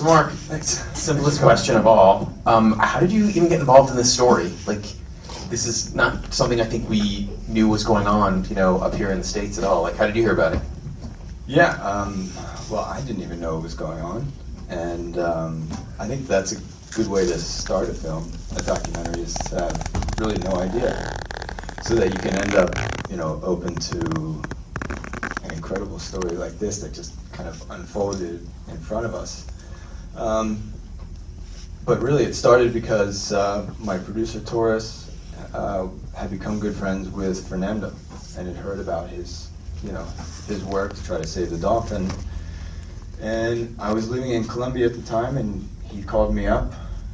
Mark, simplest question of all. How did you even get involved in this story? Like, this is not something I think we knew was going on, up here in the States at all. Like, how did you hear about it? Yeah, well, I didn't even know it was going on, and I think that's a good way to start a film, a documentary, is to have really no idea, so that you can end up, open to an incredible story like this that just kind of unfolded in front of us. But really, it started because my producer, Taurus, had become good friends with Fernando, and had heard about his work to try to save the dolphin. And I was living in Colombia at the time, and he called me up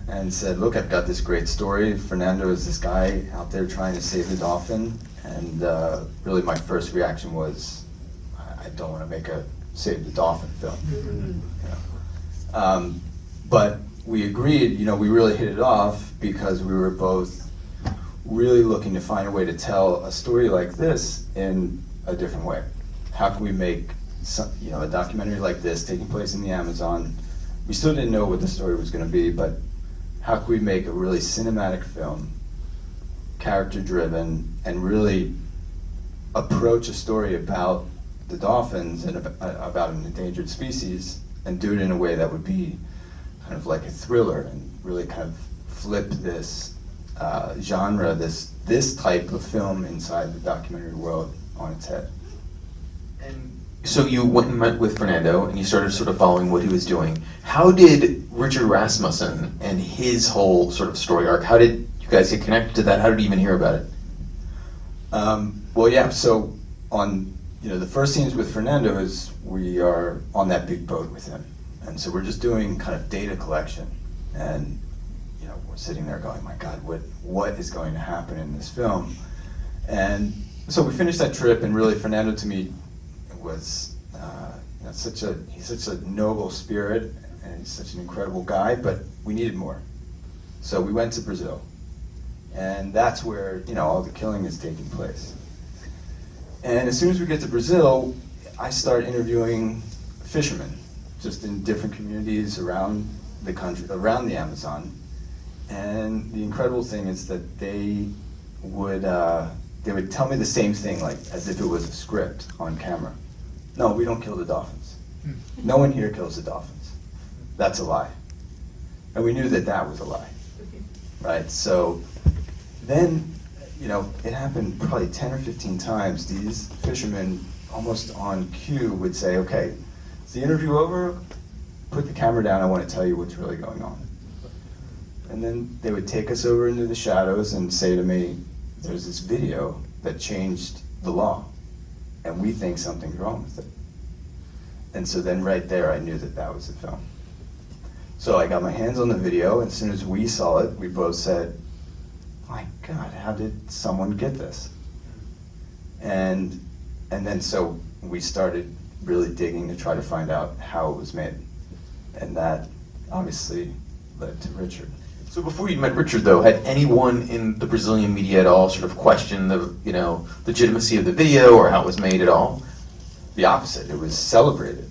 and said, look, I've got this great story. Fernando is this guy out there trying to save the dolphin. And really my first reaction was, I don't want to make a Save the Dolphin film. But we agreed, we really hit it off because we were both really looking to find a way to tell a story like this in a different way. How can we make a documentary like this taking place in the Amazon? We still didn't know what the story was going to be, but how could we make a really cinematic film, character-driven, and really approach a story about the dolphins and about an endangered species, and do it in a way that would be kind of like a thriller, and really kind of flip this genre, this type of film inside the documentary world on its head. And so you went and met with Fernando, and you started sort of following what he was doing. How did Richard Rasmussen and his whole sort of story arc, how did you guys get connected to that? How did you even hear about it? Well, yeah, so on the first scenes with Fernando is we are on that big boat with him. And so we're just doing kind of data collection. And we're sitting there going, my God, what is going to happen in this film? And so we finished that trip, and really Fernando to me was he's such a noble spirit, and he's such an incredible guy, but we needed more. So we went to Brazil. And that's where all the killing is taking place. And as soon as we get to Brazil, I start interviewing fishermen, just in different communities around the country, around the Amazon. And the incredible thing is that they would tell me the same thing, like as if it was a script on camera. No, we don't kill the dolphins. No one here kills the dolphins. That's a lie. And we knew that that was a lie, right? So then, it happened probably 10 or 15 times. These fishermen, almost on cue, would say, okay, is the interview over? Put the camera down, I want to tell you what's really going on. And then they would take us over into the shadows and say to me, there's this video that changed the law, and we think something's wrong with it. And so then right there, I knew that that was the film. So I got my hands on the video, and as soon as we saw it, we both said, my God, how did someone get this? And then so we started really digging to try to find out how it was made. And that obviously led to Richard. So before you met Richard, though, had anyone in the Brazilian media at all sort of questioned the legitimacy of the video or how it was made at all? The opposite. It was celebrated.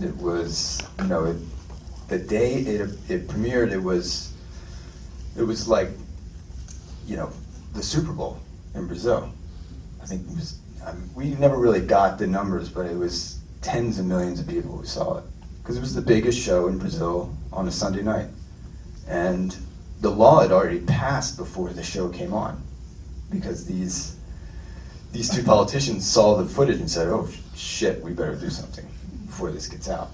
It was, the day it premiered, it was like, the Super Bowl in Brazil. I think it was, we never really got the numbers, but it was tens of millions of people who saw it. Because it was the biggest show in Brazil on a Sunday night. And the law had already passed before the show came on. Because these two politicians saw the footage and said, oh shit, we better do something before this gets out.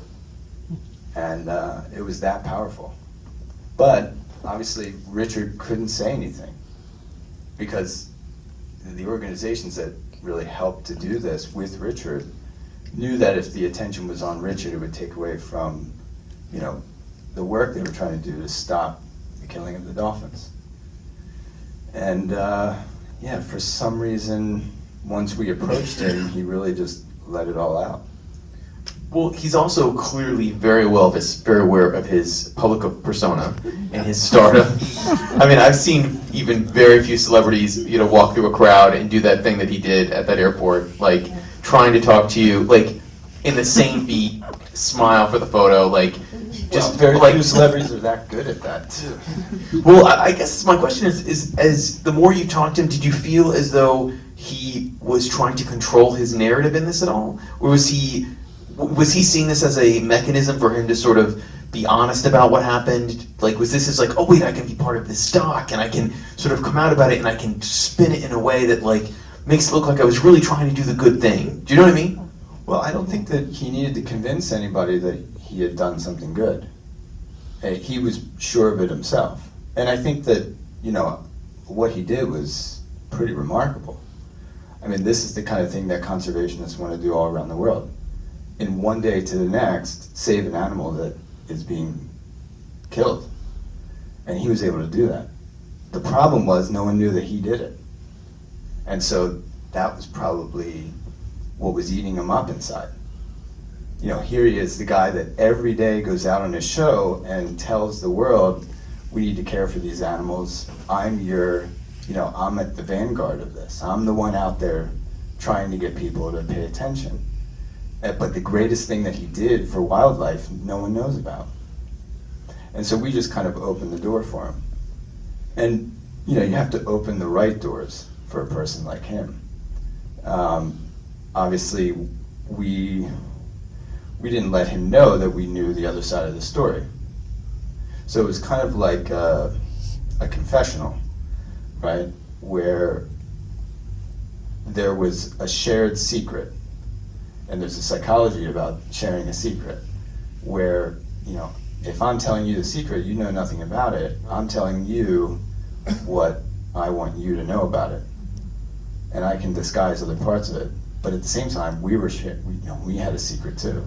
And it was that powerful. But obviously Richard couldn't say anything, because the organizations that really helped to do this with Richard knew that if the attention was on Richard, it would take away from, the work they were trying to do to stop the killing of the dolphins. And for some reason, once we approached him, he really just let it all out. Well, he's also clearly very aware of his public persona and his stardom. I mean, I've seen even very few celebrities, walk through a crowd and do that thing that he did at that airport, like trying to talk to you, like in the same beat, smile for the photo, like Just very like, few celebrities are that good at that too. well, I guess my question is, as the more you talked to him, did you feel as though he was trying to control his narrative in this at all? Or was he seeing this as a mechanism for him to sort of be honest about what happened? Like, was this like, oh wait, I can be part of this doc, and I can sort of come out about it, and I can spin it in a way that like makes it look like I was really trying to do the good thing. Do you know what I mean? Well, I don't think that he needed to convince anybody that he had done something good. He was sure of it himself. And I think that, what he did was pretty remarkable. I mean, this is the kind of thing that conservationists want to do all around the world. In one day to the next, save an animal that is being killed. And he was able to do that. The problem was no one knew that he did it. And so that was probably what was eating him up inside. Here he is, the guy that every day goes out on his show and tells the world, we need to care for these animals. I'm at the vanguard of this. I'm the one out there trying to get people to pay attention. But the greatest thing that he did for wildlife, no one knows about. And so we just kind of opened the door for him. And, you have to open the right doors for a person like him. Obviously, we didn't let him know that we knew the other side of the story. So it was kind of like a confessional, right? Where there was a shared secret, and there's a psychology about sharing a secret, where, if I'm telling you the secret, you know nothing about it, I'm telling you what I want you to know about it. And I can disguise other parts of it. But at the same time, we had a secret too.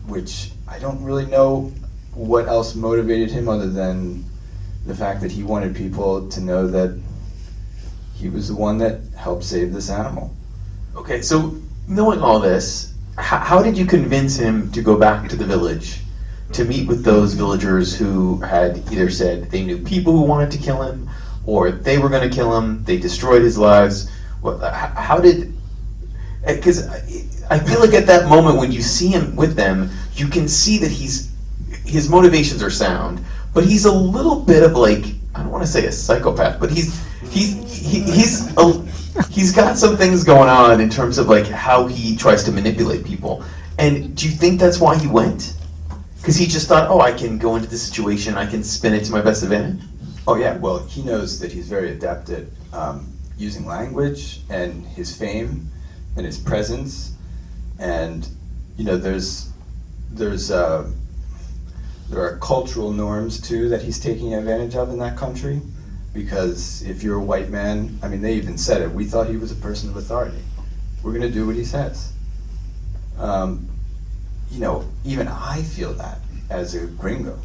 Which I don't really know what else motivated him other than the fact that he wanted people to know that he was the one that helped save this animal. Okay, so knowing all this, how did you convince him to go back to the village to meet with those villagers who had either said they knew people who wanted to kill him, or they were going to kill him, they destroyed his lives? How did... Because I feel like at that moment when you see him with them, you can see that his motivations are sound, but he's a little bit of like, I don't want to say a psychopath, but he's got some things going on in terms of like how he tries to manipulate people. And do you think that's why he went? Because he just thought, oh, I can go into this situation, I can spin it to my best advantage? Oh yeah, well, he knows that he's very adept at using language and his fame and his presence, and there are cultural norms too that he's taking advantage of in that country, because if you're a white man, I mean, they even said it, we thought he was a person of authority. We're going to do what he says. Even I feel that as a gringo.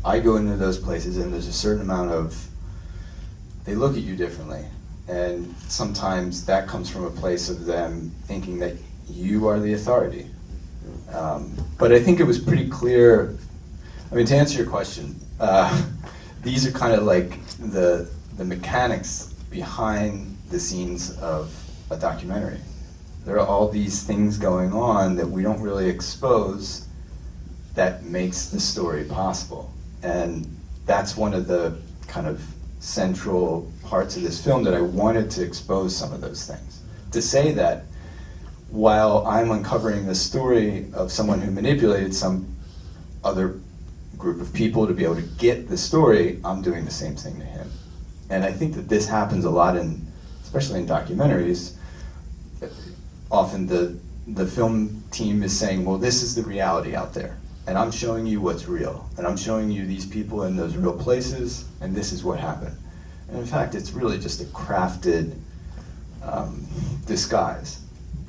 I go into those places and there's a certain amount of, they look at you differently. And sometimes that comes from a place of them thinking that you are the authority. But I think it was pretty clear, to answer your question, these are kind of like the mechanics behind the scenes of a documentary. There are all these things going on that we don't really expose that makes the story possible. And that's one of the kind of central parts of this film, that I wanted to expose some of those things. To say that while I'm uncovering the story of someone who manipulated some other group of people to be able to get the story, I'm doing the same thing to him. And I think that this happens a lot especially in documentaries. Often the film team is saying, well, this is the reality out there, and I'm showing you what's real, and I'm showing you these people in those real places, and this is what happened. And in fact, it's really just a crafted disguise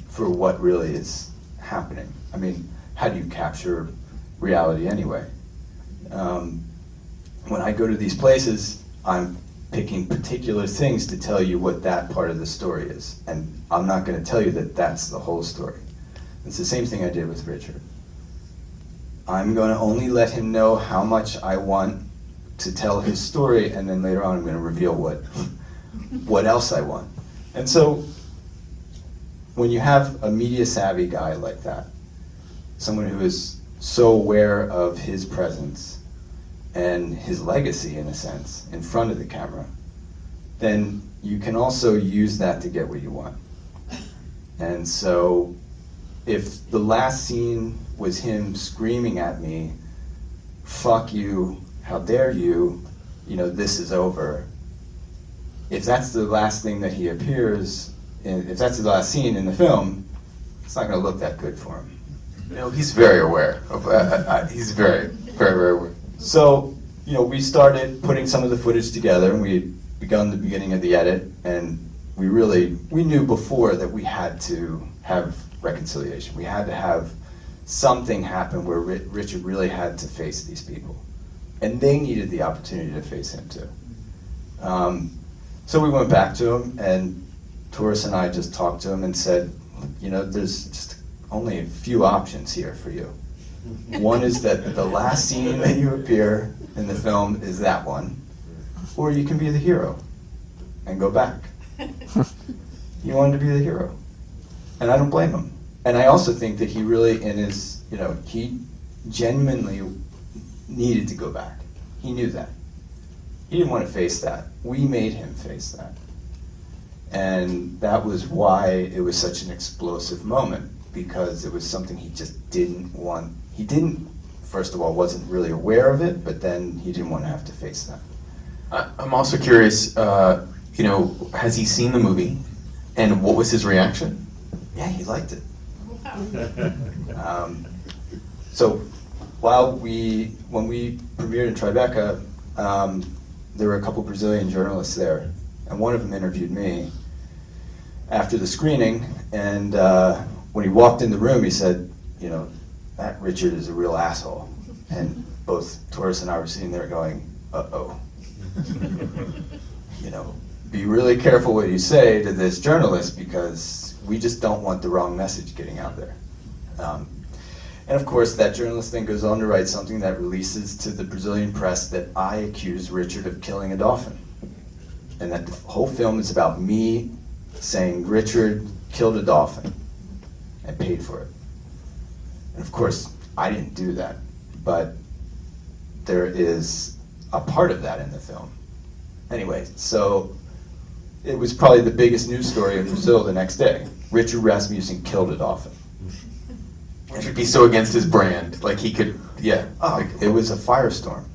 for what really is happening. I mean, how do you capture reality anyway? When I go to these places, I'm picking particular things to tell you what that part of the story is. And I'm not going to tell you that that's the whole story. It's the same thing I did with Richard. I'm going to only let him know how much I want to tell his story, and then later on I'm going to reveal what else I want. And so when you have a media savvy guy like that, someone who is so aware of his presence and his legacy, in a sense, in front of the camera, then you can also use that to get what you want. And so if the last scene was him screaming at me, "Fuck you, how dare you, this is over," if that's the last thing that he appears in, if that's the last scene in the film, it's not going to look that good for him. He's very aware of. He's very, very, very aware. So, we started putting some of the footage together, and we had begun the beginning of the edit, and we knew before that we had to have reconciliation. We had to have something happen where Richard really had to face these people, and they needed the opportunity to face him too. So we went back to him, and Taurus and I just talked to him and said, there's just only a few options here for you. One is that the last scene that you appear in the film is that one, or you can be the hero and go back. He wanted to be the hero, and I don't blame him. And I also think that he really, he genuinely needed to go back. He knew that. He didn't want to face that. We made him face that. And that was why it was such an explosive moment, because it was something he just didn't want. He didn't, first of all, wasn't really aware of it, but then he didn't want to have to face that. I'm also curious, has he seen the movie, and what was his reaction? Yeah, he liked it. So when we premiered in Tribeca, there were a couple Brazilian journalists there, and one of them interviewed me after the screening, and when he walked in the room, he said, that Richard is a real asshole. And both Taurus and I were sitting there going, uh-oh. Be really careful what you say to this journalist, because we just don't want the wrong message getting out there. And of course, that journalist then goes on to write something that releases to the Brazilian press that I accused Richard of killing a dolphin. And that the whole film is about me saying Richard killed a dolphin and paid for it. And of course, I didn't do that, but there is a part of that in the film. Anyway, so it was probably the biggest news story in Brazil the next day. Richard Rasmussen killed a dolphin. Which would be so against his brand, like he could, It was a firestorm.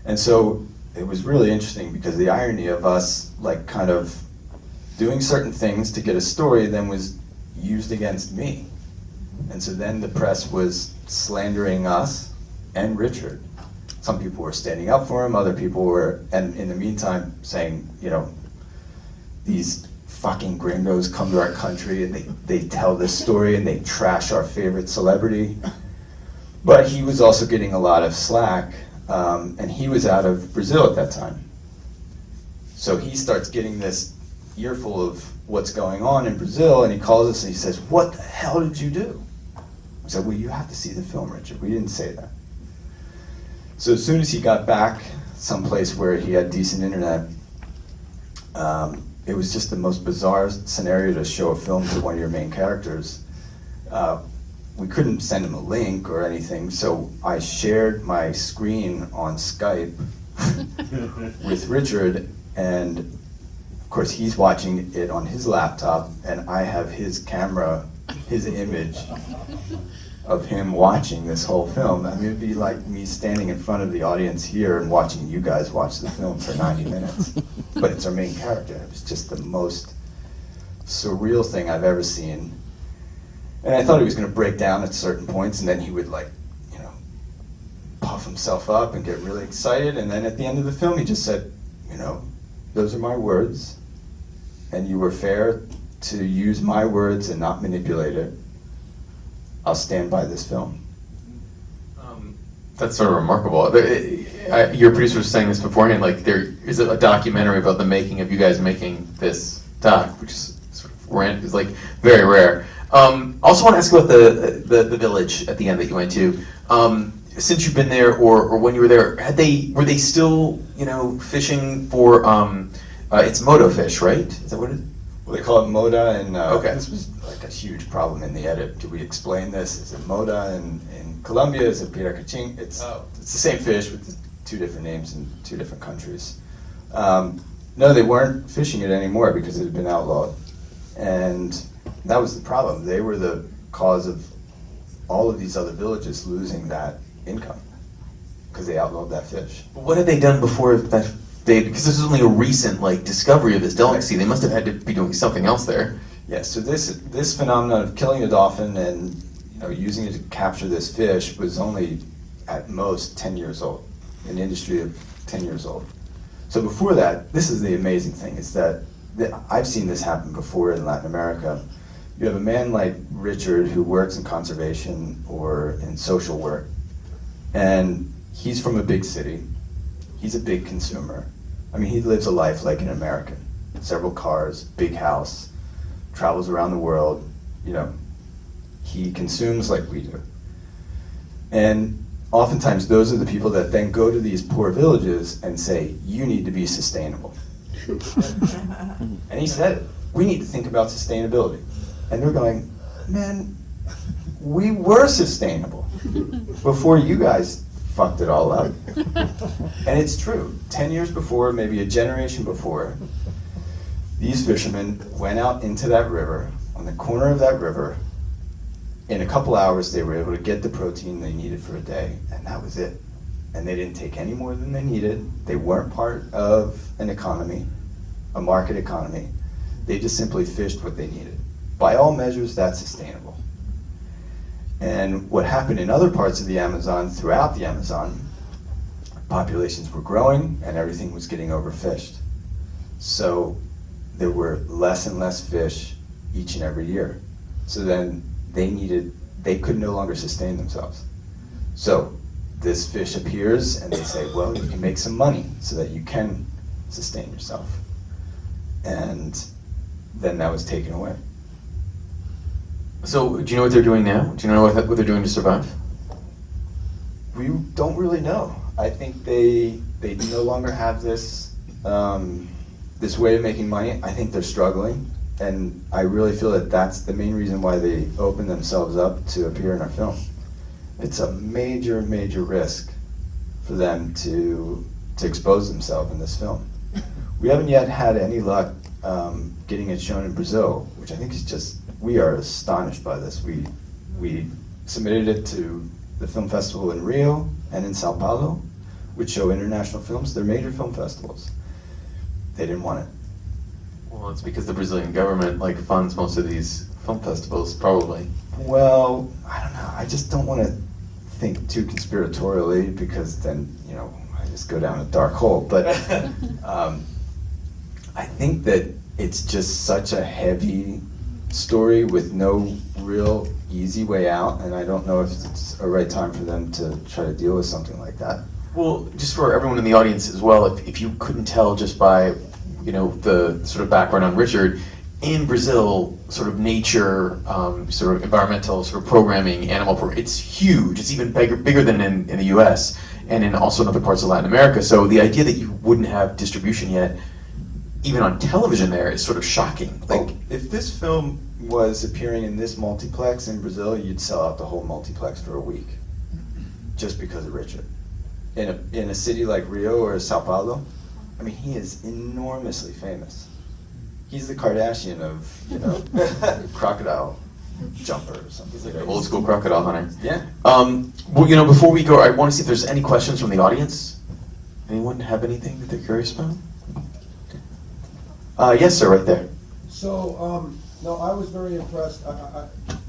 And so it was really interesting, because the irony of us kind of doing certain things to get a story then was used against me. And so then the press was slandering us and Richard. Some people were standing up for him, other people were, and in the meantime saying, these fucking gringos come to our country and they tell this story and they trash our favorite celebrity. But he was also getting a lot of slack, and he was out of Brazil at that time. So he starts getting this earful of what's going on in Brazil, and he calls us and he says, "What the hell did you do?" I said, "Well, you have to see the film, Richard. We didn't say that." So as soon as he got back someplace where he had decent internet, it was just the most bizarre scenario to show a film to one of your main characters. We couldn't send him a link or anything, so I shared my screen on Skype with Richard, and of course he's watching it on his laptop, and I have his camera, his image of him watching this whole film. I mean, it'd be like me standing in front of the audience here and watching you guys watch the film for 90 minutes. But it's our main character. It was just the most surreal thing I've ever seen. And I thought he was going to break down at certain points, and then he would puff himself up and get really excited. And then at the end of the film, he just said, those are my words, and you were fair to use my words and not manipulate it. I'll stand by this film. That's sort of remarkable. Your producer was saying this beforehand, there is a documentary about the making of you guys making this doc, which is sort of is very rare. Also want to ask about the village at the end that you went to. Since you've been there, or when you were there, were they still fishing for it's moto fish, right? Is that what it is? Well, they call it moda, and okay. This was like like a huge problem in the edit. Do we explain this? Is it Moda in Colombia? Is it Piracaching? It's the same fish with 2 different names in 2 different countries. No, they weren't fishing it anymore because it had been outlawed. And that was the problem. They were the cause of all of these other villages losing that income because they outlawed that fish. What had they done before that? Because this is only a recent discovery of this delicacy. They must have had to be doing something else there. Yeah, so this phenomenon of killing a dolphin and using it to capture this fish was only at most 10 years old, an industry of 10 years old. So before that, this is the amazing thing, is that I've seen this happen before in Latin America. You have a man like Richard who works in conservation or in social work, and he's from a big city. He's a big consumer. I mean, he lives a life like an American. Several cars, big house, travels around the world. He consumes like we do. And oftentimes those are the people that then go to these poor villages and say, you need to be sustainable. And he said, we need to think about sustainability. And they're going, man, we were sustainable before you guys fucked it all up. And it's true. 10 years before, maybe a generation before, these fishermen went out into that river, on the corner of that river. In a couple hours, they were able to get the protein they needed for a day, and that was it. And they didn't take any more than they needed. They weren't part of an economy, a market economy. They just simply fished what they needed. By all measures, that's sustainable. And what happened in other parts of the Amazon, throughout the Amazon, populations were growing and everything was getting overfished. So there were less and less fish each and every year. So then they could no longer sustain themselves. So this fish appears and they say, well, you can make some money so that you can sustain yourself. And then that was taken away. So do you know what they're doing now? Do you know what they're doing to survive? We don't really know. I think they no longer have this this way of making money. I think they're struggling, and I really feel that that's the main reason why they opened themselves up to appear in our film. It's a major, major risk for them to expose themselves in this film. We haven't yet had any luck getting it shown in Brazil, which I think is just, we are astonished by this. We submitted it to the film festival in Rio and in Sao Paulo, which show international films. They're major film festivals. They didn't want it. Well, it's because the Brazilian government funds most of these film festivals, probably. Well, I don't know. I just don't want to think too conspiratorially, because then, I just go down a dark hole. But I think that it's just such a heavy story with no real easy way out, and I don't know if it's a right time for them to try to deal with something like that. Well, just for everyone in the audience as well, if you couldn't tell just by the sort of background on Richard, in Brazil, sort of nature, sort of environmental sort of programming, it's huge. It's even bigger than in the US and also in other parts of Latin America. So the idea that you wouldn't have distribution yet, even on television there, is sort of shocking. If this film was appearing in this multiplex in Brazil, you'd sell out the whole multiplex for a week, just because of Richard. In a city like Rio or Sao Paulo, I mean, he is enormously famous. He's the Kardashian of crocodile jumper or something. He's like an old school crocodile hunter. Yeah. Well, before we go, I want to see if there's any questions from the audience. Anyone have anything that they're curious about? Yes, sir, right there. So, no, I was very impressed.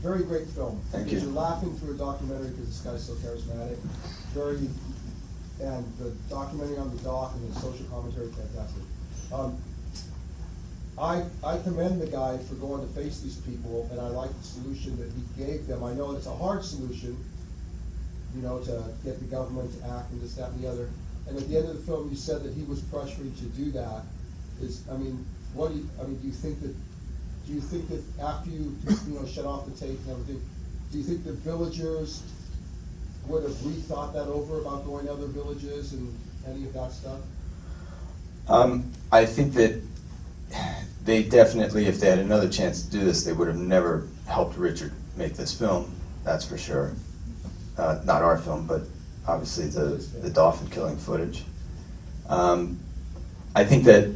Very great film. Thank you. Because you're laughing through a documentary because this guy's so charismatic. And the documentary on the doc and the social commentary, fantastic. I commend the guy for going to face these people, and I like the solution that he gave them. I know it's a hard solution, to get the government to act and this, that, and the other. And at the end of the film, you said that he was pressuring to do that. Do you think that after you shut off the tape and everything, do you think the villagers would have rethought that over about going to other villages and any of that stuff? I think that they definitely, if they had another chance to do this, they would have never helped Richard make this film, that's for sure. Not our film, but obviously the dolphin killing footage. I think that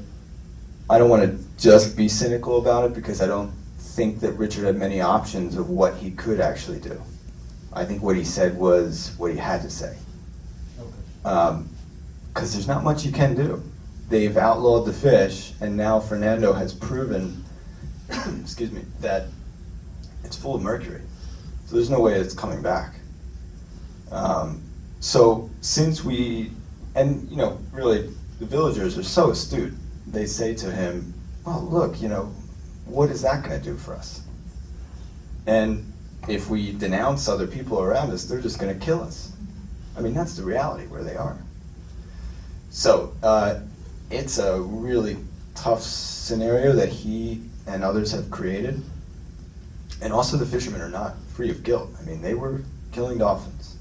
I don't want to just be cynical about it, because I don't think that Richard had many options of what he could actually do. I think what he said was what he had to say. Because there's not much you can do. They've outlawed the fish, and now Fernando has proven, excuse me, that it's full of mercury. So there's no way it's coming back. So since and you know, really, the villagers are so astute. They say to him, well, look, you know, what is that going to do for us? And if we denounce other people around us, they're just going to kill us. I mean, that's the reality where they are. So it's a really tough scenario that he and others have created. And also the fishermen are not free of guilt. I mean, they were killing dolphins.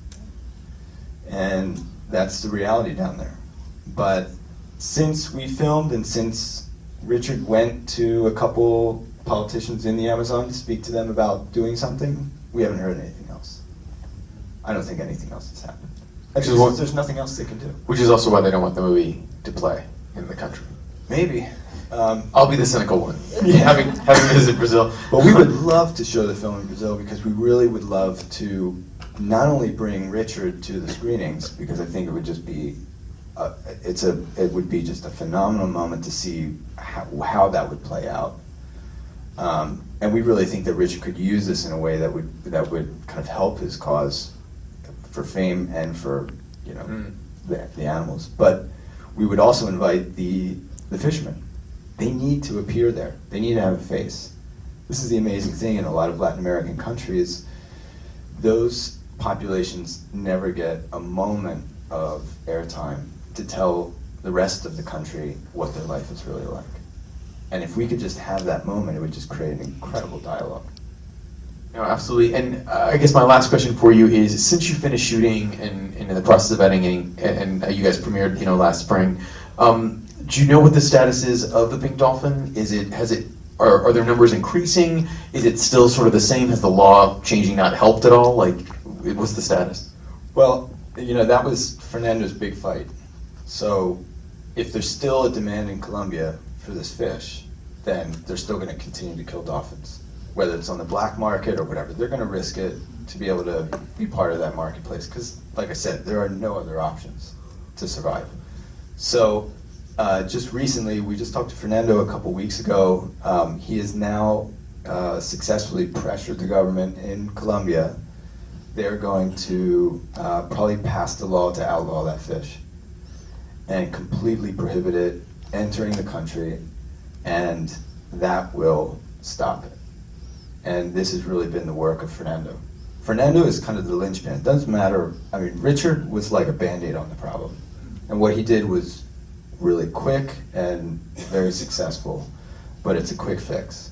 And that's the reality down there. But since we filmed, and since Richard went to a couple politicians in the Amazon to speak to them about doing something, we haven't heard anything else. I don't think anything else has happened. Actually, there's nothing else they can do. Which is also why they don't want the movie to play in the country. Maybe. I'll be the cynical one, Yeah. having visited Brazil. But we would love to show the film in Brazil, because we really would love to not only bring Richard to the screenings, because I think it would just be, it would be just a phenomenal moment to see how that would play out. And we really think that Richard could use this in a way that would kind of help his cause for fame and for, you know, the animals. But we would also invite the fishermen. They need to appear there. They need to have a face. This is the amazing thing in a lot of Latin American countries. Those populations never get a moment of airtime to tell the rest of the country what their life is really like. And if we could just have that moment, it would just create an incredible dialogue. No, absolutely. And I guess my last question for you is, since you finished shooting and in the process of editing, and you guys premiered, you know, last spring, do you know what the status is of the pink dolphin? Are their numbers increasing? Is it still sort of the same? Has the law changing not helped at all? Like, what's the status? Well, you know, that was Fernando's big fight. So if there's still a demand in Colombia for this fish, then they're still going to continue to kill dolphins. Whether it's on the black market or whatever, they're going to risk it to be able to be part of that marketplace. Because, like I said, there are no other options to survive. So just recently, we just talked to Fernando a couple weeks ago. He has now successfully pressured the government in Colombia. They're going to probably pass the law to outlaw that fish and completely prohibit it entering the country, and that will stop it. And this has really been the work of Fernando. Fernando is kind of the linchpin. It doesn't matter. I mean, Richard was like a Band-Aid on the problem. And what he did was really quick and very successful, but it's a quick fix.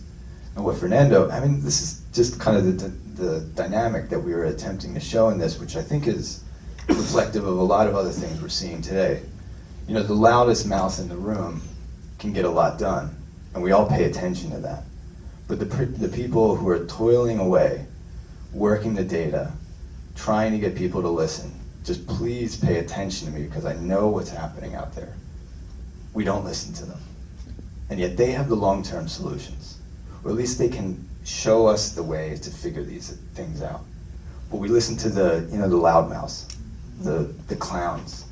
And what Fernando, I mean, this is just kind of the dynamic that we were attempting to show in this, which I think is reflective of a lot of other things we're seeing today. You know, the loudest mouth in the room can get a lot done, and we all pay attention to that. But the people who are toiling away, working the data, trying to get people to listen, just please pay attention to me, because I know what's happening out there. We don't listen to them. And yet they have the long-term solutions. Or at least they can show us the way to figure these things out. But we listen to the loudmouths, the clowns,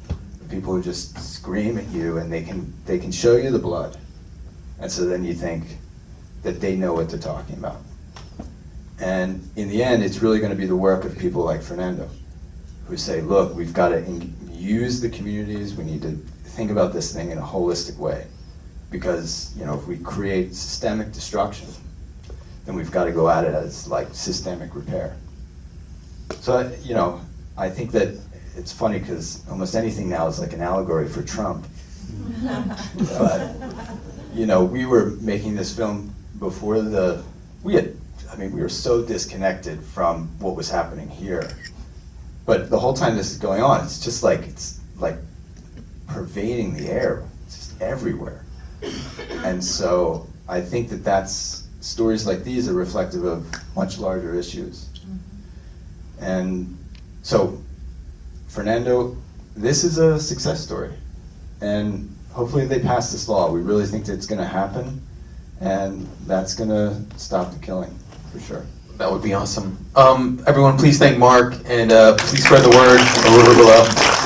the people who just scream at you, and they can show you the blood. And so then you think that they know what they're talking about. And in the end, it's really going to be the work of people like Fernando, who say, look, we've got to use the communities, we need to think about this thing in a holistic way. Because, you know, if we create systemic destruction, then we've got to go at it as like systemic repair. So, you know, I think that it's funny because almost anything now is like an allegory for Trump. But, you know, we were making this film before we were so disconnected from what was happening here. But the whole time this is going on, it's like pervading the air. It's just everywhere. And so I think that stories like these are reflective of much larger issues. And so, Fernando, this is a success story. And hopefully they pass this law. We really think that it's going to happen, and that's going to stop the killing, for sure. That would be awesome. Everyone, please thank Mark, and please spread the word on the river below.